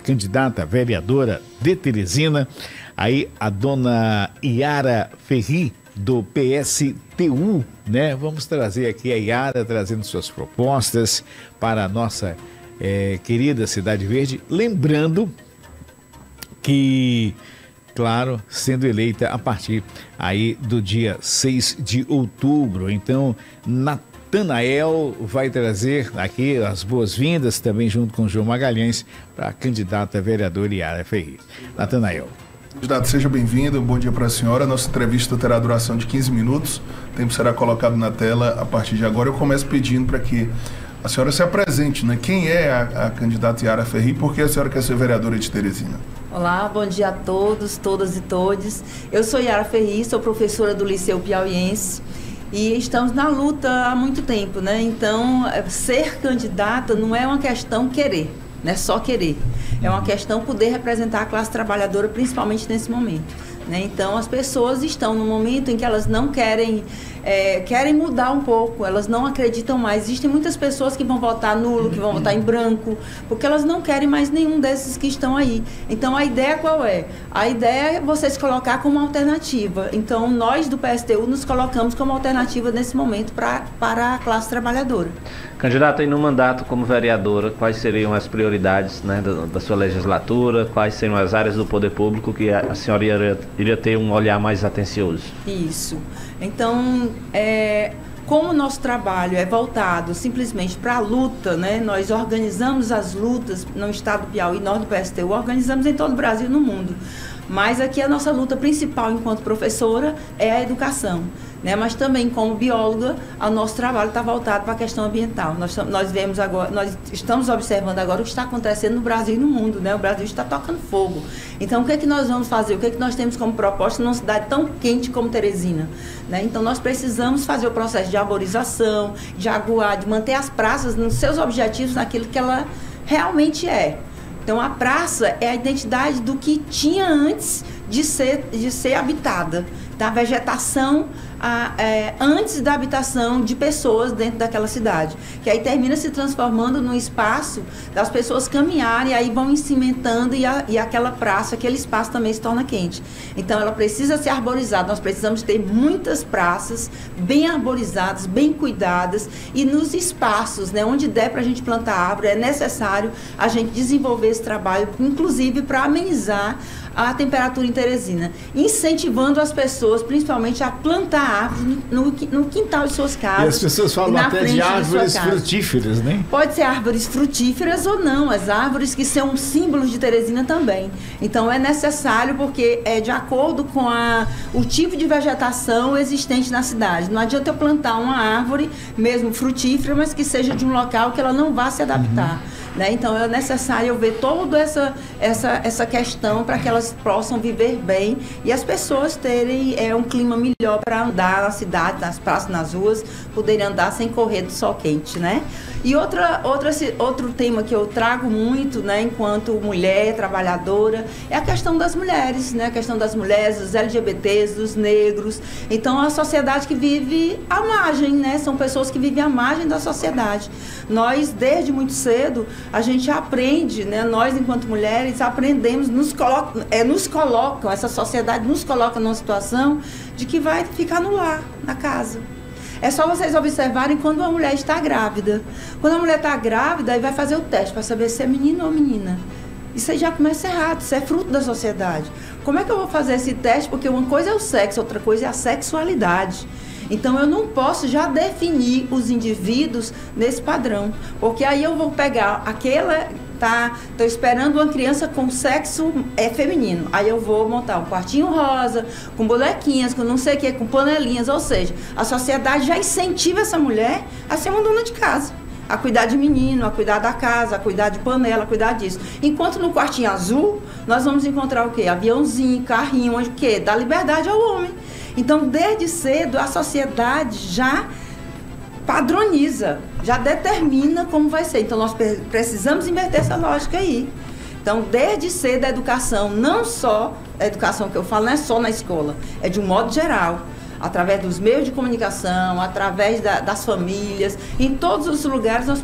candidata a vereadora de Teresina, aí a dona Yara Ferri, do PSTU, né? Vamos trazer aqui a Yara trazendo suas propostas para a nossa querida Cidade Verde, lembrando que, claro, sendo eleita a partir aí do dia 6 de outubro. Então, Natanael vai trazer aqui as boas-vindas, também junto com o João Magalhães, para a candidata a vereadora Yara Ferri. Natanael. Candidato, seja bem-vindo, bom dia para a senhora. Nossa entrevista terá duração de 15 minutos, o tempo será colocado na tela a partir de agora. Eu começo pedindo para que a senhora se apresente, né? Quem é a candidata Yara Ferri e por que a senhora quer ser vereadora de Teresina? Olá, bom dia a todos, todas e todes. Eu sou Yara Ferri, sou professora do Liceu Piauiense e estamos na luta há muito tempo, né? Então, ser candidata não é uma questão querer, não é só querer. É uma questão poder representar a classe trabalhadora, principalmente nesse momento, né? Então, as pessoas estão no momento em que elas não querem mudar um pouco, elas não acreditam mais. Existem muitas pessoas que vão votar nulo, que vão votar em branco, porque elas não querem mais nenhum desses que estão aí. Então, a ideia qual é? A ideia é você se colocar como alternativa. Então, nós do PSTU nos colocamos como alternativa nesse momento para a classe trabalhadora. Candidata, e no mandato como vereadora, quais seriam as prioridades, né, da sua legislatura? Quais seriam as áreas do poder público que a senhora iria ter um olhar mais atencioso? Isso. Então, como o nosso trabalho é voltado simplesmente para a luta, né? Nós organizamos as lutas no estado do Piauí, nós do PSTU, organizamos em todo o Brasil e no mundo. Mas aqui a nossa luta principal enquanto professora é a educação, né? Mas também como bióloga, o nosso trabalho está voltado para a questão ambiental. Nós vemos agora, nós estamos observando agora o que está acontecendo no Brasil e no mundo, né? O Brasil está tocando fogo. Então, o que é que nós vamos fazer? O que é que nós temos como proposta numa cidade tão quente como Teresina, né? Então, nós precisamos fazer o processo de arborização, de aguar, de manter as praças nos seus objetivos, naquilo que ela realmente é. Então, a praça é a identidade do que tinha antes de ser habitada, da vegetação antes da habitação de pessoas dentro daquela cidade, que aí termina se transformando num espaço das pessoas caminharem, aí vão cimentando e aquela praça, aquele espaço também se torna quente. Então, ela precisa ser arborizada, nós precisamos ter muitas praças bem arborizadas, bem cuidadas, e nos espaços, né, onde der para a gente plantar árvore, é necessário a gente desenvolver esse trabalho, inclusive para amenizar a temperatura em Teresina, incentivando as pessoas, principalmente, a plantar árvores no quintal de suas casas. E as pessoas falam até de árvores frutíferas, né? Pode ser árvores frutíferas ou não, as árvores que são símbolos de Teresina também. Então, é necessário porque é de acordo com o tipo de vegetação existente na cidade. Não adianta eu plantar uma árvore, mesmo frutífera, mas que seja de um local que ela não vá se adaptar. Né? Então, é necessário eu ver toda essa questão para que elas possam viver bem e as pessoas terem um clima melhor para andar na cidade, nas praças, nas ruas, poderem andar sem correr do sol quente, né? E outro tema que eu trago muito, né, enquanto mulher trabalhadora, é a questão das mulheres, né? A questão das mulheres, dos LGBTs, dos negros. Então, a sociedade que vive à margem, né? São pessoas que vivem à margem da sociedade. Nós, desde muito cedo, a gente aprende, né? Nós, enquanto mulheres, aprendemos, nos colocam, essa sociedade nos coloca numa situação de que vai ficar no lar, na casa. É só vocês observarem quando uma mulher está grávida. Quando a mulher está grávida, aí vai fazer o teste para saber se é menino ou menina. Isso aí já começa errado, isso é fruto da sociedade. Como é que eu vou fazer esse teste? Porque uma coisa é o sexo, outra coisa é a sexualidade. Então, eu não posso já definir os indivíduos nesse padrão, porque aí eu vou pegar estou esperando uma criança com sexo feminino, aí eu vou montar um quartinho rosa, com bonequinhas, com não sei o que, com panelinhas, ou seja, a sociedade já incentiva essa mulher a ser uma dona de casa, a cuidar de menino, a cuidar da casa, a cuidar de panela, a cuidar disso. Enquanto no quartinho azul, nós vamos encontrar o quê? Aviãozinho, carrinho, onde o quê? Dá liberdade ao homem. Então, desde cedo, a sociedade já padroniza, já determina como vai ser. Então, nós precisamos inverter essa lógica aí. Então, desde cedo, a educação, não só a educação que eu falo, não é só na escola, é de um modo geral. através dos meios de comunicação, através das famílias, em todos os lugares nós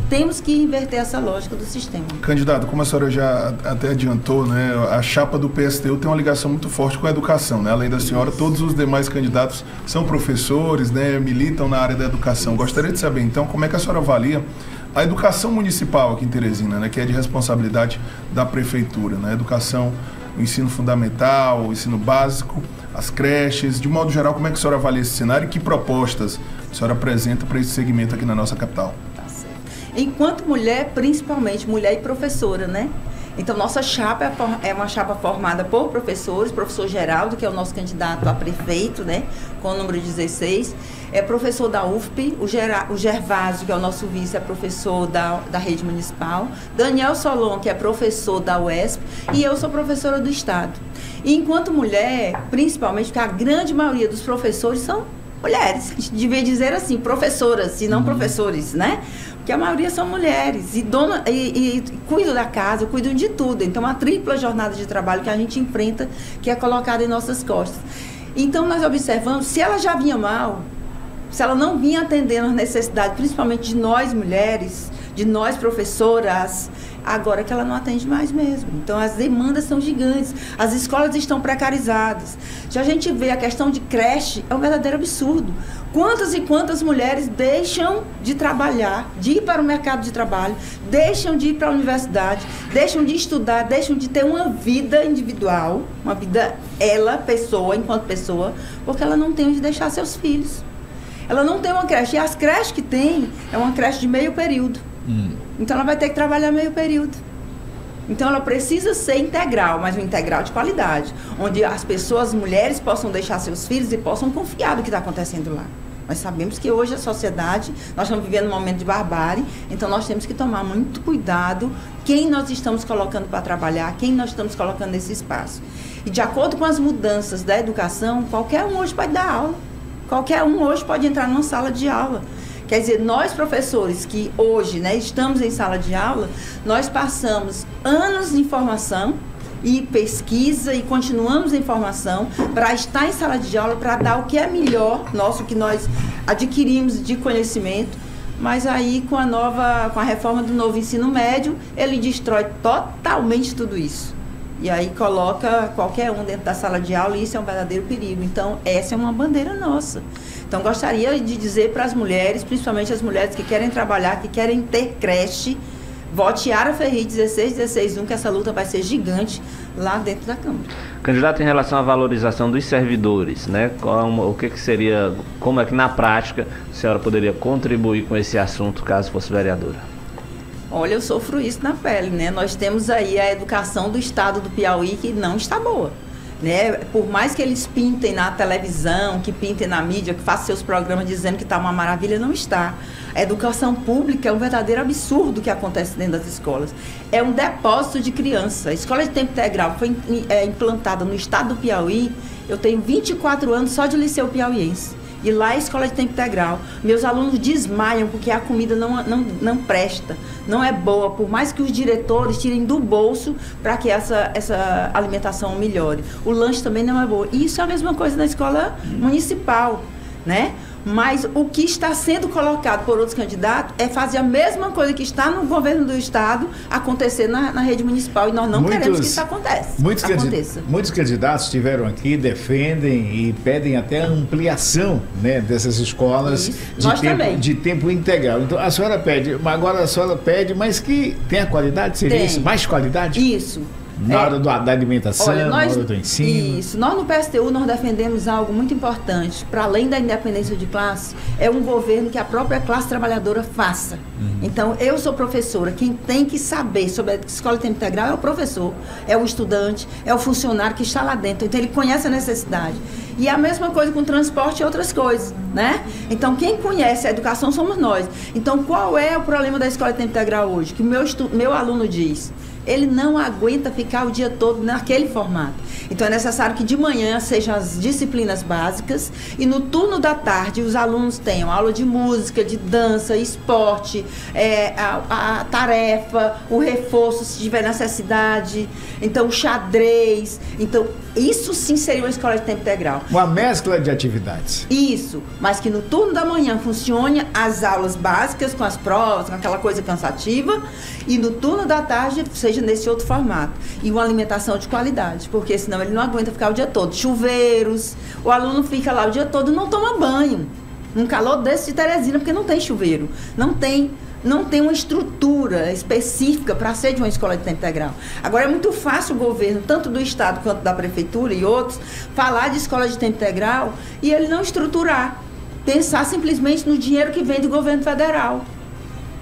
temos que inverter essa lógica do sistema. Candidato, como a senhora já até adiantou, né, a chapa do PSTU tem uma ligação muito forte com a educação, né? Além da senhora, todos os demais candidatos são professores, né, militam na área da educação. Gostaria de saber, então, como é que a senhora avalia a educação municipal aqui em Teresina, né, que é de responsabilidade da prefeitura, né? Educação, o ensino fundamental, o ensino básico, as creches, de modo geral, como é que a senhora avalia esse cenário e que propostas a senhora apresenta para esse segmento aqui na nossa capital? Tá certo. Enquanto mulher, principalmente mulher e professora, né? Então, nossa chapa é uma chapa formada por professores, professor Geraldo, que é o nosso candidato a prefeito, né, com o número 16, é professor da UFP, o Gervásio, que é o nosso vice, é professor da rede municipal, Daniel Solon, que é professor da UESP, e eu sou professora do Estado. E enquanto mulher, principalmente, porque a grande maioria dos professores são mulheres, a gente devia dizer assim, professoras, e não professores, né? Porque a maioria são mulheres e cuidam da casa, cuidam de tudo. Então, uma tripla jornada de trabalho que a gente enfrenta, que é colocada em nossas costas. Então, nós observamos, se ela já vinha mal, se ela não vinha atendendo as necessidades, principalmente de nós mulheres, de nós professoras, agora que ela não atende mais mesmo. Então, as demandas são gigantes, as escolas estão precarizadas. Se a gente vê a questão de creche, é um verdadeiro absurdo. Quantas e quantas mulheres deixam de trabalhar, de ir para o mercado de trabalho, deixam de ir para a universidade, deixam de estudar, deixam de ter uma vida individual, uma vida, pessoa, enquanto pessoa, porque ela não tem onde deixar seus filhos. Ela não tem uma creche. E as creches que tem, é uma creche de meio período. Então, ela vai ter que trabalhar meio período. Então, ela precisa ser integral, mas um integral de qualidade, onde as pessoas, as mulheres, possam deixar seus filhos e possam confiar no que está acontecendo lá. Nós sabemos que hoje a sociedade, nós estamos vivendo um momento de barbárie, então nós temos que tomar muito cuidado quem nós estamos colocando para trabalhar, quem nós estamos colocando nesse espaço. E de acordo com as mudanças da educação, qualquer um hoje pode dar aula. Qualquer um hoje pode entrar numa sala de aula. Quer dizer, nós professores que hoje, né, estamos em sala de aula, nós passamos anos de formação e pesquisa e continuamos em formação para estar em sala de aula, para dar o que é melhor nosso, que nós adquirimos de conhecimento, mas aí com a reforma do novo ensino médio, ele destrói totalmente tudo isso. E aí coloca qualquer um dentro da sala de aula e isso é um verdadeiro perigo. Então, essa é uma bandeira nossa. Então, gostaria de dizer para as mulheres, principalmente as mulheres que querem trabalhar, que querem ter creche, vote Yara Ferri 16-16-1, que essa luta vai ser gigante lá dentro da Câmara. Candidato, em relação à valorização dos servidores, né? Como é que na prática a senhora poderia contribuir com esse assunto, caso fosse vereadora? Olha, eu sofro isso na pele, né? Nós temos aí a educação do estado do Piauí que não está boa, né? Por mais que eles pintem na televisão, que pintem na mídia, que façam seus programas dizendo que está uma maravilha, não está. A educação pública é um verdadeiro absurdo que acontece dentro das escolas. É um depósito de criança. A escola de tempo integral foi implantada no estado do Piauí. Eu tenho 24 anos só de liceu piauiense. E lá é escola de tempo integral. Meus alunos desmaiam porque a comida não presta, não é boa, por mais que os diretores tirem do bolso para que essa alimentação melhore. O lanche também não é bom. E isso é a mesma coisa na escola municipal, né? Mas o que está sendo colocado por outros candidatos é fazer a mesma coisa que está no governo do estado acontecer na rede municipal. E nós não queremos que isso aconteça. Muitos candidatos estiveram aqui, defendem e pedem até ampliação, né, dessas escolas de tempo integral. Então, a senhora pede, agora a senhora pede, mas que tenha qualidade, seria isso? Mais qualidade? Isso. Na hora da alimentação, na hora do ensino. Isso. Nós no PSTU nós defendemos algo muito importante. Para além da independência de classe, é um governo que a própria classe trabalhadora faça. Então, eu sou professora. Quem tem que saber sobre a escola de tempo integral é o professor, é o estudante, é o funcionário que está lá dentro. Então, ele conhece a necessidade. E a mesma coisa com transporte e outras coisas, né? Então, quem conhece a educação somos nós. Então, qual é o problema da escola de tempo integral hoje? Que meu aluno diz... Ele não aguenta ficar o dia todo naquele formato. Então é necessário que de manhã sejam as disciplinas básicas e no turno da tarde os alunos tenham aula de música, de dança, esporte, a tarefa, o reforço se tiver necessidade, então o xadrez. Então isso sim seria uma escola de tempo integral. Uma mescla de atividades. Isso, mas que no turno da manhã funcione as aulas básicas com as provas, com aquela coisa cansativa, e no turno da tarde seja nesse outro formato. E uma alimentação de qualidade, porque senão ele não aguenta ficar o dia todo. Chuveiros, o aluno fica lá o dia todo e não toma banho. Um calor desse de Teresina, porque não tem chuveiro, não tem uma estrutura específica para ser de uma escola de tempo integral. Agora, é muito fácil o governo, tanto do Estado quanto da Prefeitura e outros, falar de escola de tempo integral e ele não estruturar. Pensar simplesmente no dinheiro que vem do governo federal.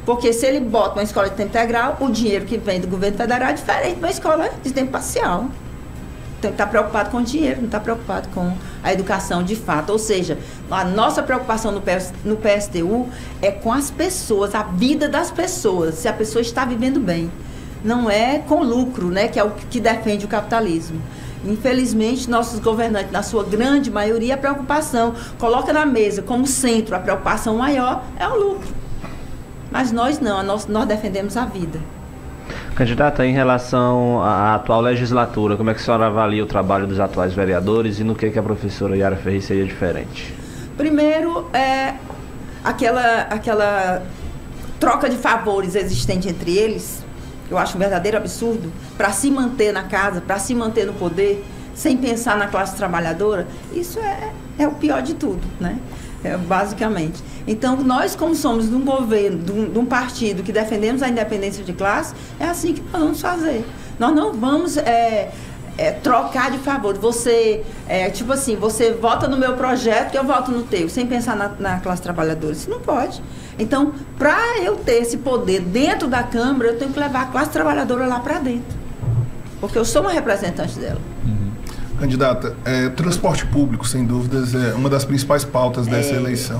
Porque se ele bota uma escola de tempo integral, o dinheiro que vem do governo federal é diferente de uma escola de tempo parcial. Então, ele está preocupado com o dinheiro, não está preocupado com a educação de fato. Ou seja, a nossa preocupação no PSTU é com as pessoas, a vida das pessoas, se a pessoa está vivendo bem. Não é com lucro, né, que é o que defende o capitalismo. Infelizmente, nossos governantes, na sua grande maioria, a preocupação coloca na mesa como centro, a preocupação maior é o lucro. Mas nós não, nós defendemos a vida. Candidata, em relação à atual legislatura, como é que a senhora avalia o trabalho dos atuais vereadores e no que a professora Yara Ferri seria diferente? Primeiro, aquela troca de favores existente entre eles, eu acho um verdadeiro absurdo, para se manter na casa, para se manter no poder, sem pensar na classe trabalhadora, isso é o pior de tudo, né? Basicamente. Então, nós, como somos de um governo, de um partido que defendemos a independência de classe, é assim que nós vamos fazer. Nós não vamos trocar de favor. Você, tipo assim, você vota no meu projeto que eu voto no teu, sem pensar na classe trabalhadora. Isso não pode. Então, para eu ter esse poder dentro da Câmara, eu tenho que levar a classe trabalhadora lá para dentro. Porque eu sou uma representante dela. Candidata, transporte público, sem dúvidas, é uma das principais pautas dessa eleição.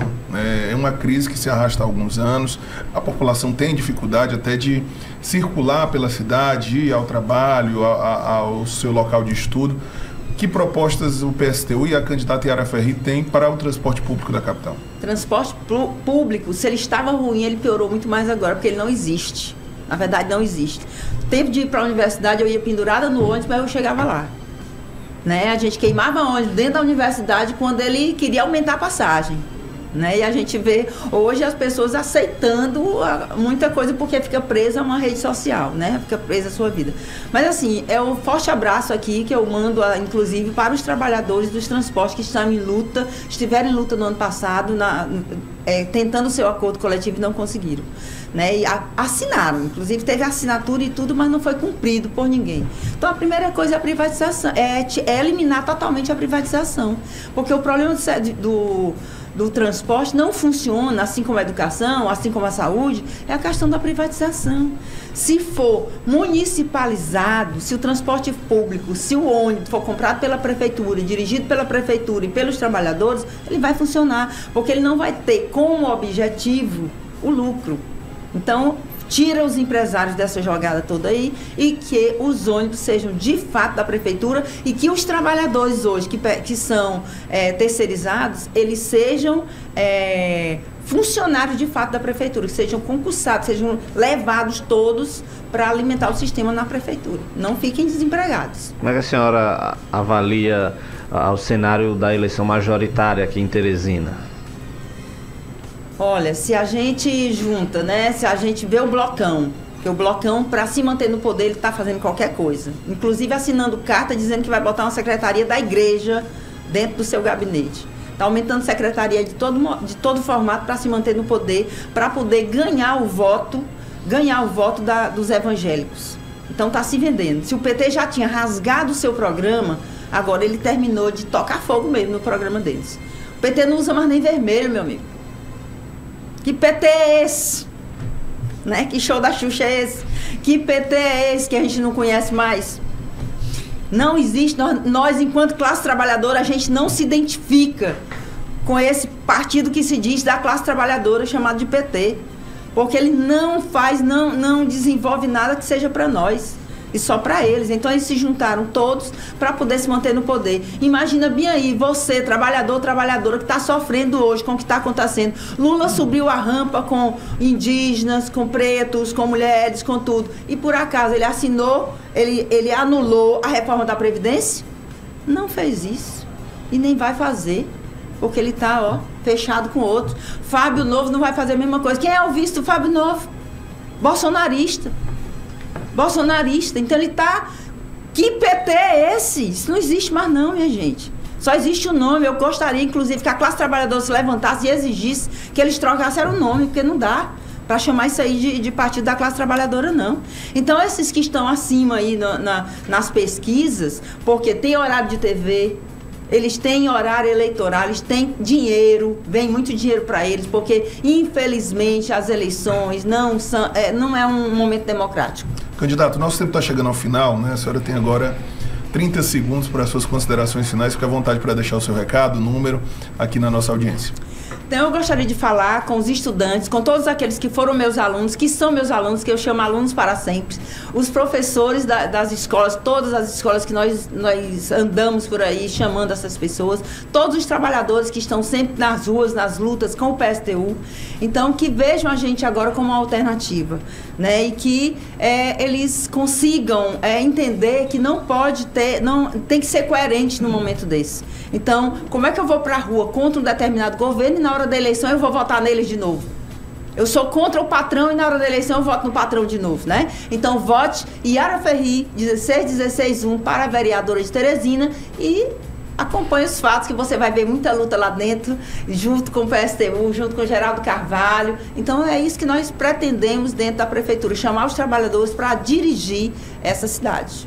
É uma crise que se arrasta há alguns anos, a população tem dificuldade até de circular pela cidade, ir ao trabalho, ao seu local de estudo. Que propostas o PSTU e a candidata Yara Ferri têm para o transporte público da capital? Transporte público, se ele estava ruim, ele piorou muito mais agora, porque ele não existe. Na verdade, não existe. Tempo de ir para a universidade, eu ia pendurada no ônibus, mas eu chegava lá. Né? A gente queimava ônibus dentro da universidade quando ele queria aumentar a passagem. Né? E a gente vê hoje as pessoas aceitando muita coisa porque fica presa a uma rede social, né? Fica presa a sua vida. Mas assim, é um forte abraço aqui que eu mando, inclusive, para os trabalhadores dos transportes que estão em luta, estiveram em luta no ano passado, tentando o seu acordo coletivo e não conseguiram. Né? E assinaram, inclusive teve assinatura e tudo, mas não foi cumprido por ninguém. Então a primeira coisa é a privatização, é eliminar totalmente a privatização, porque o problema do transporte não funciona, assim como a educação, assim como a saúde, é a questão da privatização. Se for municipalizado, se o transporte público, se o ônibus for comprado pela prefeitura, dirigido pela prefeitura e pelos trabalhadores, ele vai funcionar, porque ele não vai ter como objetivo o lucro. Então, tira os empresários dessa jogada toda aí e que os ônibus sejam de fato da prefeitura e que os trabalhadores hoje que são terceirizados, eles sejam funcionários de fato da prefeitura, que sejam concursados, sejam levados todos para alimentar o sistema na prefeitura. Não fiquem desempregados. Como é que a senhora avalia o cenário da eleição majoritária aqui em Teresina? Olha, se a gente junta, né? Se a gente vê o Blocão, que o Blocão, para se manter no poder, ele está fazendo qualquer coisa. Inclusive assinando carta dizendo que vai botar uma secretaria da igreja dentro do seu gabinete. Está aumentando secretaria de todo formato para se manter no poder, para poder ganhar o voto dos evangélicos. Então está se vendendo. Se o PT já tinha rasgado o seu programa, agora ele terminou de tocar fogo mesmo no programa deles. O PT não usa mais nem vermelho, meu amigo. Que PT é esse? Né? Que show da Xuxa é esse? Que PT é esse que a gente não conhece mais? Não existe, nós enquanto classe trabalhadora, a gente não se identifica com esse partido que se diz da classe trabalhadora chamado de PT. Porque ele não desenvolve nada que seja para nós. e só para eles. Então eles se juntaram todos para poder se manter no poder. Imagina bem aí, você, trabalhador, trabalhadora, que está sofrendo hoje com o que está acontecendo. Lula subiu a rampa com indígenas, com pretos, com mulheres, com tudo. E por acaso ele assinou, ele anulou a reforma da Previdência? Não fez isso. E nem vai fazer. Porque ele está, fechado com outros. Fábio Novo não vai fazer a mesma coisa. Quem é o vice do Fábio Novo? Bolsonarista. Então ele está... Que PT é esse? Isso não existe mais não, minha gente. Só existe o nome. Eu gostaria, inclusive, que a classe trabalhadora se levantasse e exigisse que eles trocassem o nome, porque não dá para chamar isso aí de partido da classe trabalhadora, não. Então, esses que estão acima aí nas pesquisas, porque tem horário de TV... Eles têm horário eleitoral, eles têm dinheiro, vem muito dinheiro para eles, porque, infelizmente, as eleições não é um momento democrático. Candidato, nosso tempo está chegando ao final, né? A senhora tem agora 30 segundos para as suas considerações finais. Fique à vontade para deixar o seu recado, número, aqui na nossa audiência. Então, eu gostaria de falar com os estudantes, com todos aqueles que foram meus alunos, que são meus alunos, que eu chamo alunos para sempre, os professores das escolas, todas as escolas que nós andamos por aí chamando essas pessoas, todos os trabalhadores que estão sempre nas ruas, nas lutas com o PSTU, então que vejam a gente agora como uma alternativa, né? E que eles consigam entender que não pode ter, tem que ser coerente no momento desse. Então, como é que eu vou para a rua contra um determinado governo e na hora da eleição eu vou votar neles de novo? Eu sou contra o patrão e na hora da eleição eu voto no patrão de novo, né? Então, vote Yara Ferri, 16161, para a vereadora de Teresina e acompanhe os fatos que você vai ver muita luta lá dentro, junto com o PSTU, junto com o Geraldo Carvalho. Então, é isso que nós pretendemos dentro da prefeitura, chamar os trabalhadores para dirigir essa cidade.